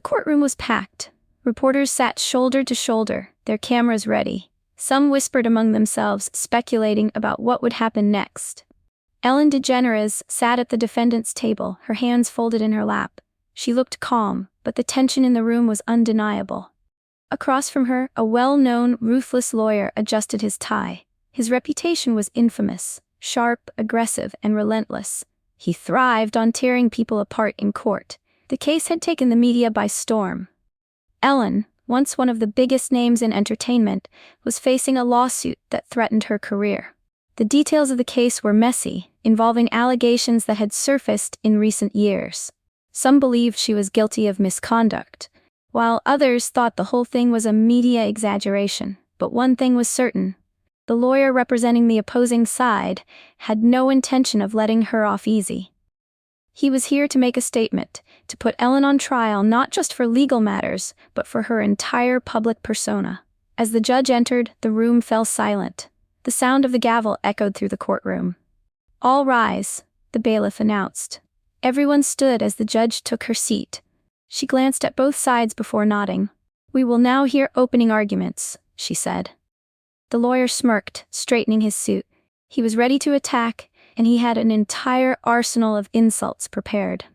courtroom was packed. Reporters sat shoulder to shoulder, their cameras ready. Some whispered among themselves, speculating about what would happen next. Ellen DeGeneres sat at the defendant's table, her hands folded in her lap. She looked calm, but the tension in the room was undeniable. Across from her, a well-known, ruthless lawyer adjusted his tie. His reputation was infamous, sharp, aggressive, and relentless. He thrived on tearing people apart in court. The case had taken the media by storm. Ellen, once one of the biggest names in entertainment, was facing a lawsuit that threatened her career. The details of the case were messy, involving allegations that had surfaced in recent years. Some believed she was guilty of misconduct, while others thought the whole thing was a media exaggeration. But one thing was certain: the lawyer representing the opposing side had no intention of letting her off easy. He was here to make a statement, to put Ellen on trial not just for legal matters, but for her entire public persona. As the judge entered, the room fell silent. The sound of the gavel echoed through the courtroom. "All rise," the bailiff announced. Everyone stood as the judge took her seat. She glanced at both sides before nodding. "We will now hear opening arguments," she said. The lawyer smirked, straightening his suit. He was ready to attack, and he had an entire arsenal of insults prepared.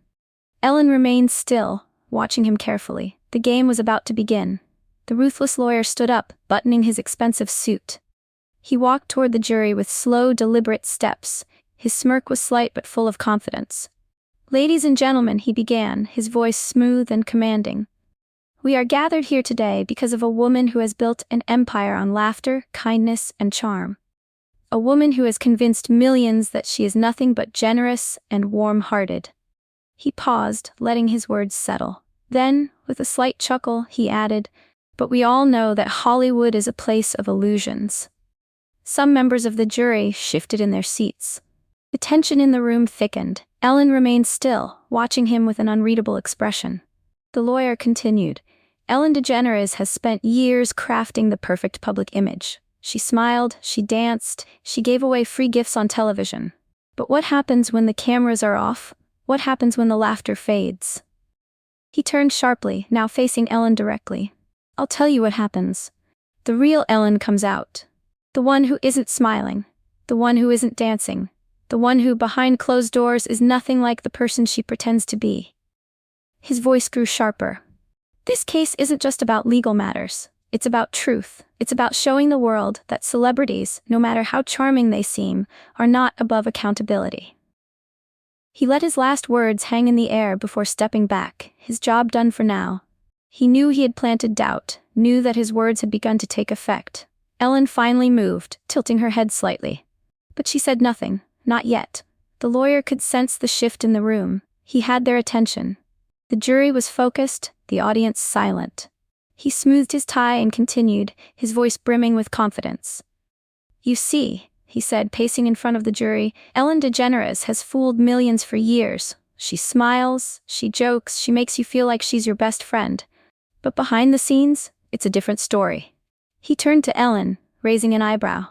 Ellen remained still, watching him carefully. The game was about to begin. The ruthless lawyer stood up, buttoning his expensive suit. He walked toward the jury with slow, deliberate steps. His smirk was slight but full of confidence. "Ladies and gentlemen," he began, his voice smooth and commanding. "We are gathered here today because of a woman who has built an empire on laughter, kindness, and charm. A woman who has convinced millions that she is nothing but generous and warm-hearted." He paused, letting his words settle. Then, with a slight chuckle, he added, "But we all know that Hollywood is a place of illusions." Some members of the jury shifted in their seats. The tension in the room thickened. Ellen remained still, watching him with an unreadable expression. The lawyer continued, "Ellen DeGeneres has spent years crafting the perfect public image. She smiled, she danced, she gave away free gifts on television. But what happens when the cameras are off? What happens when the laughter fades?" He turned sharply, now facing Ellen directly. "I'll tell you what happens. The real Ellen comes out. The one who isn't smiling. The one who isn't dancing. The one who, behind closed doors, is nothing like the person she pretends to be." His voice grew sharper. "This case isn't just about legal matters. It's about truth. It's about showing the world that celebrities, no matter how charming they seem, are not above accountability." He let his last words hang in the air before stepping back, his job done for now. He knew he had planted doubt, knew that his words had begun to take effect. Ellen finally moved, tilting her head slightly. But she said nothing, not yet. The lawyer could sense the shift in the room. He had their attention. The jury was focused, the audience silent. He smoothed his tie and continued, his voice brimming with confidence. "You see," he said, pacing in front of the jury, "Ellen DeGeneres has fooled millions for years. She smiles, she jokes, she makes you feel like she's your best friend. But behind the scenes, it's a different story." He turned to Ellen, raising an eyebrow.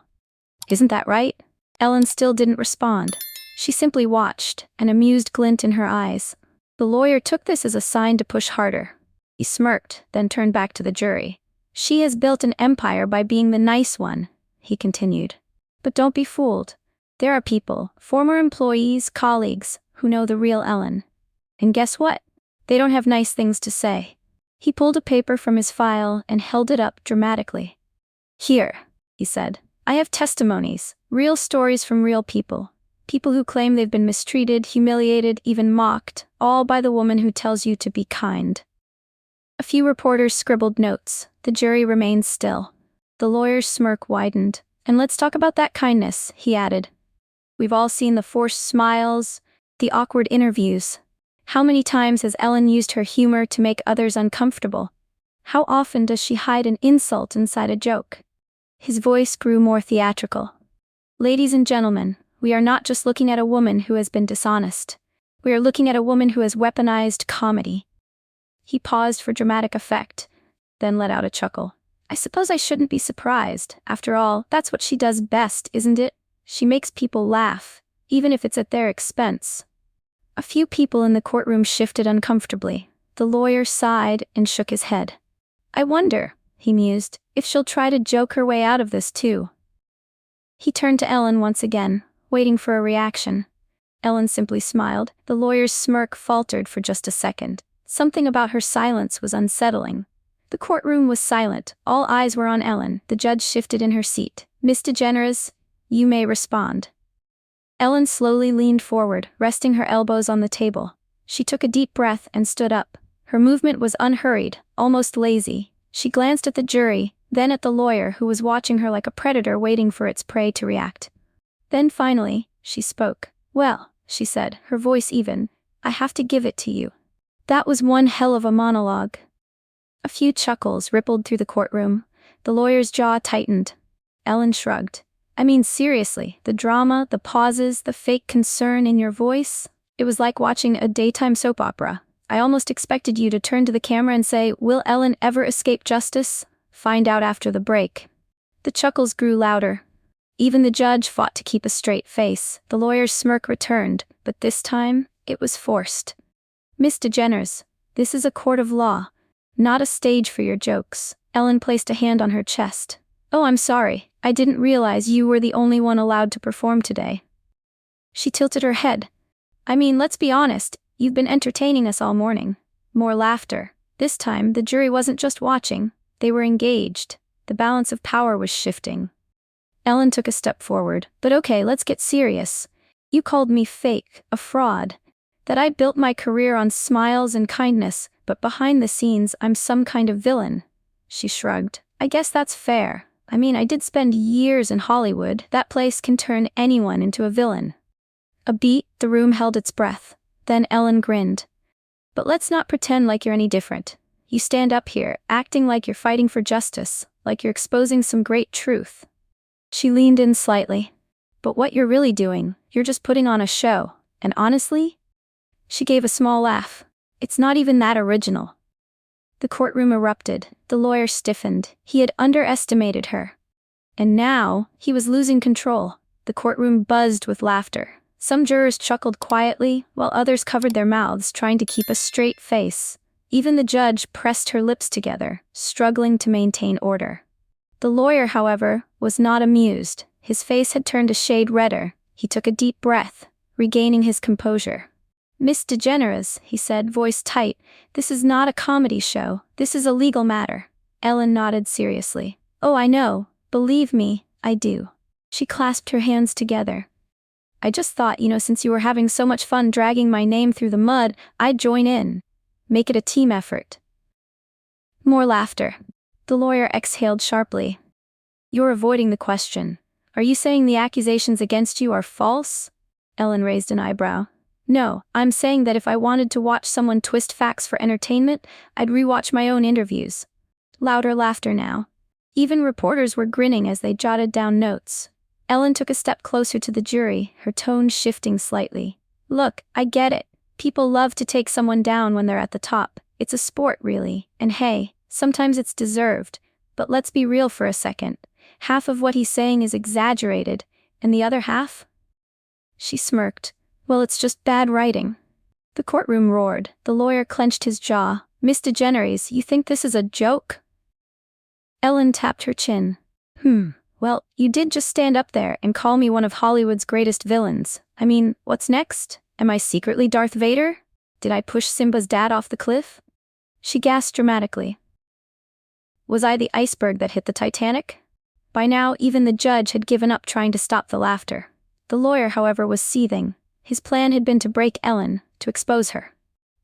"Isn't that right?" Ellen still didn't respond. She simply watched, an amused glint in her eyes. The lawyer took this as a sign to push harder. He smirked, then turned back to the jury. "She has built an empire by being the nice one," he continued. "But don't be fooled. There are people, former employees, colleagues, who know the real Ellen. And guess what? They don't have nice things to say." He pulled a paper from his file and held it up dramatically. "Here," he said. "I have testimonies, real stories from real people. People who claim they've been mistreated, humiliated, even mocked, all by the woman who tells you to be kind." A few reporters scribbled notes. The jury remained still. The lawyer's smirk widened. "And let's talk about that kindness," he added. "We've all seen the forced smiles, the awkward interviews. How many times has Ellen used her humor to make others uncomfortable? How often does she hide an insult inside a joke?" His voice grew more theatrical. "Ladies and gentlemen, we are not just looking at a woman who has been dishonest. We are looking at a woman who has weaponized comedy." He paused for dramatic effect, then let out a chuckle. "I suppose I shouldn't be surprised. After all, that's what she does best, isn't it? She makes people laugh, even if it's at their expense." A few people in the courtroom shifted uncomfortably. The lawyer sighed and shook his head. I wonder, he mused, if she'll try to joke her way out of this too. He turned to Ellen once again, waiting for a reaction. Ellen simply smiled. The lawyer's smirk faltered for just a second. Something about her silence was unsettling. The courtroom was silent. All eyes were on Ellen. The judge shifted in her seat. Miss DeGeneres, you may respond. Ellen slowly leaned forward, resting her elbows on the table. She took a deep breath and stood up. Her movement was unhurried, almost lazy. She glanced at the jury, then at the lawyer who was watching her like a predator waiting for its prey to react. Then finally, she spoke. Well, she said, her voice even, I have to give it to you. That was one hell of a monologue. A few chuckles rippled through the courtroom. The lawyer's jaw tightened. Ellen shrugged. I mean, seriously, the drama, the pauses, the fake concern in your voice. It was like watching a daytime soap opera. I almost expected you to turn to the camera and say, will Ellen ever escape justice? Find out after the break. The chuckles grew louder. Even the judge fought to keep a straight face. The lawyer's smirk returned, but this time, it was forced. Miss DeGeneres, this is a court of law, not a stage for your jokes. Ellen placed a hand on her chest. Oh, I'm sorry. I didn't realize you were the only one allowed to perform today. She tilted her head. I mean, let's be honest, you've been entertaining us all morning. More laughter. This time, the jury wasn't just watching, they were engaged. The balance of power was shifting. Ellen took a step forward. But okay, let's get serious. You called me fake, a fraud. That I built my career on smiles and kindness, but behind the scenes I'm some kind of villain. She shrugged. I guess that's fair. I mean, I did spend years in Hollywood. That place can turn anyone into a villain. A beat, the room held its breath. Then Ellen grinned. But let's not pretend like you're any different. You stand up here, acting like you're fighting for justice, like you're exposing some great truth. She leaned in slightly. But what you're really doing, you're just putting on a show. And honestly? She gave a small laugh. It's not even that original. The courtroom erupted. The lawyer stiffened. He had underestimated her. And now, he was losing control. The courtroom buzzed with laughter. Some jurors chuckled quietly, while others covered their mouths, trying to keep a straight face. Even the judge pressed her lips together, struggling to maintain order. The lawyer, however, was not amused. His face had turned a shade redder. He took a deep breath, regaining his composure. Miss DeGeneres, he said, voice tight, this is not a comedy show. This is a legal matter. Ellen nodded seriously. Oh, I know. Believe me, I do. She clasped her hands together. I just thought, since you were having so much fun dragging my name through the mud, I'd join in. Make it a team effort. More laughter. The lawyer exhaled sharply. You're avoiding the question. Are you saying the accusations against you are false? Ellen raised an eyebrow. No, I'm saying that if I wanted to watch someone twist facts for entertainment, I'd rewatch my own interviews. Louder laughter now. Even reporters were grinning as they jotted down notes. Ellen took a step closer to the jury, her tone shifting slightly. Look, I get it. People love to take someone down when they're at the top. It's a sport, really. And hey, sometimes it's deserved. But let's be real for a second. Half of what he's saying is exaggerated, and the other half? She smirked. Well, it's just bad writing. The courtroom roared. The lawyer clenched his jaw. Miss DeGeneres, you think this is a joke? Ellen tapped her chin. Well, you did just stand up there and call me one of Hollywood's greatest villains. I mean, what's next? Am I secretly Darth Vader? Did I push Simba's dad off the cliff? She gasped dramatically. Was I the iceberg that hit the Titanic? By now, even the judge had given up trying to stop the laughter. The lawyer, however, was seething. His plan had been to break Ellen, to expose her.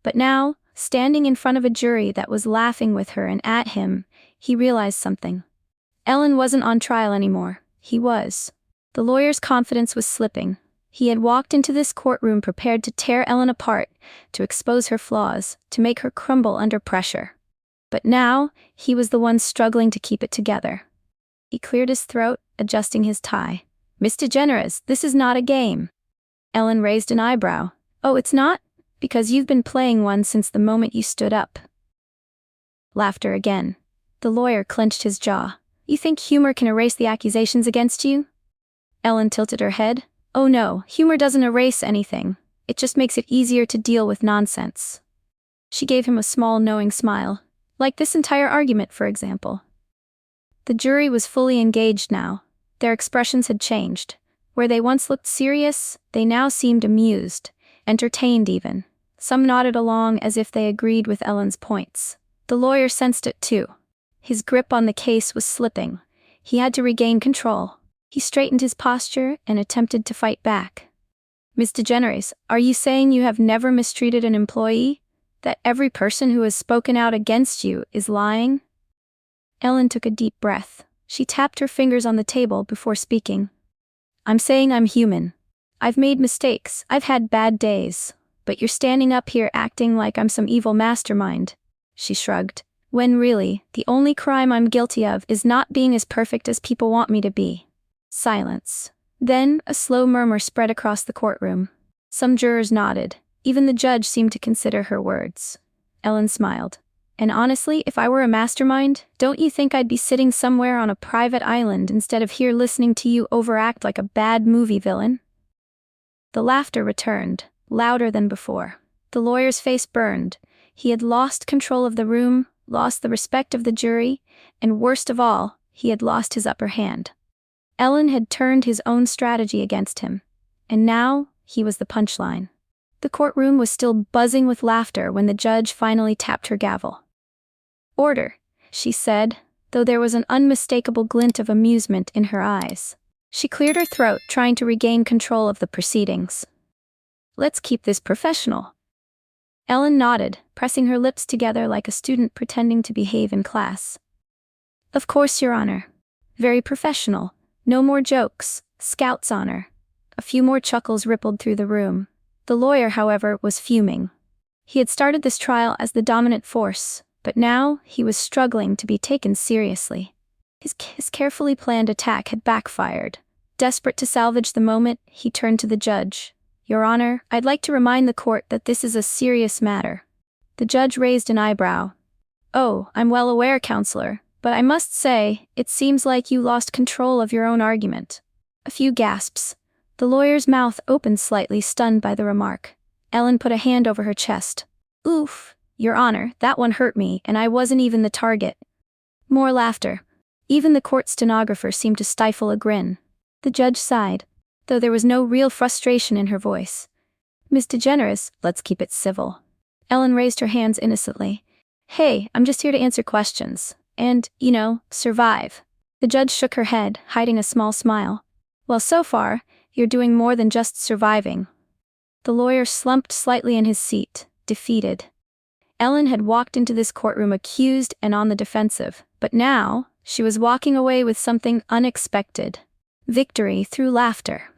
But now, standing in front of a jury that was laughing with her and at him, he realized something. Ellen wasn't on trial anymore. He was. The lawyer's confidence was slipping. He had walked into this courtroom prepared to tear Ellen apart, to expose her flaws, to make her crumble under pressure. But now, he was the one struggling to keep it together. He cleared his throat, adjusting his tie. Miss DeGeneres, this is not a game. Ellen raised an eyebrow. Oh, it's not? Because you've been playing one since the moment you stood up. Laughter again. The lawyer clenched his jaw. You think humor can erase the accusations against you? Ellen tilted her head. Oh no, humor doesn't erase anything. It just makes it easier to deal with nonsense. She gave him a small, knowing smile. Like this entire argument, for example. The jury was fully engaged now. Their expressions had changed. Where they once looked serious, they now seemed amused, entertained even. Some nodded along as if they agreed with Ellen's points. The lawyer sensed it too. His grip on the case was slipping. He had to regain control. He straightened his posture and attempted to fight back. Ms. DeGeneres, are you saying you have never mistreated an employee? That every person who has spoken out against you is lying? Ellen took a deep breath. She tapped her fingers on the table before speaking. I'm saying I'm human. I've made mistakes, I've had bad days. But you're standing up here acting like I'm some evil mastermind. She shrugged. When really, the only crime I'm guilty of is not being as perfect as people want me to be. Silence. Then, a slow murmur spread across the courtroom. Some jurors nodded. Even the judge seemed to consider her words. Ellen smiled. And honestly, if I were a mastermind, don't you think I'd be sitting somewhere on a private island instead of here listening to you overact like a bad movie villain? The laughter returned, louder than before. The lawyer's face burned. He had lost control of the room, lost the respect of the jury, and worst of all, he had lost his upper hand. Ellen had turned his own strategy against him, and now he was the punchline. The courtroom was still buzzing with laughter when the judge finally tapped her gavel. Order, she said, though there was an unmistakable glint of amusement in her eyes. She cleared her throat, trying to regain control of the proceedings. Let's keep this professional. Ellen nodded, pressing her lips together like a student pretending to behave in class. Of course, Your Honor. Very professional. No more jokes. Scout's honor. A few more chuckles rippled through the room. The lawyer, however, was fuming. He had started this trial as the dominant force, but now he was struggling to be taken seriously. His carefully planned attack had backfired. Desperate to salvage the moment, he turned to the judge. Your Honor, I'd like to remind the court that this is a serious matter. The judge raised an eyebrow. Oh, I'm well aware, Counselor, but I must say, it seems like you lost control of your own argument. A few gasps. The lawyer's mouth opened slightly, stunned by the remark. Ellen put a hand over her chest. Oof, Your Honor, that one hurt me, and I wasn't even the target. More laughter. Even the court stenographer seemed to stifle a grin. The judge sighed, though there was no real frustration in her voice. Ms. DeGeneres, let's keep it civil. Ellen raised her hands innocently. Hey, I'm just here to answer questions. And, survive. The judge shook her head, hiding a small smile. Well, so far, you're doing more than just surviving. The lawyer slumped slightly in his seat, defeated. Ellen had walked into this courtroom accused and on the defensive, but now, she was walking away with something unexpected. Victory through laughter.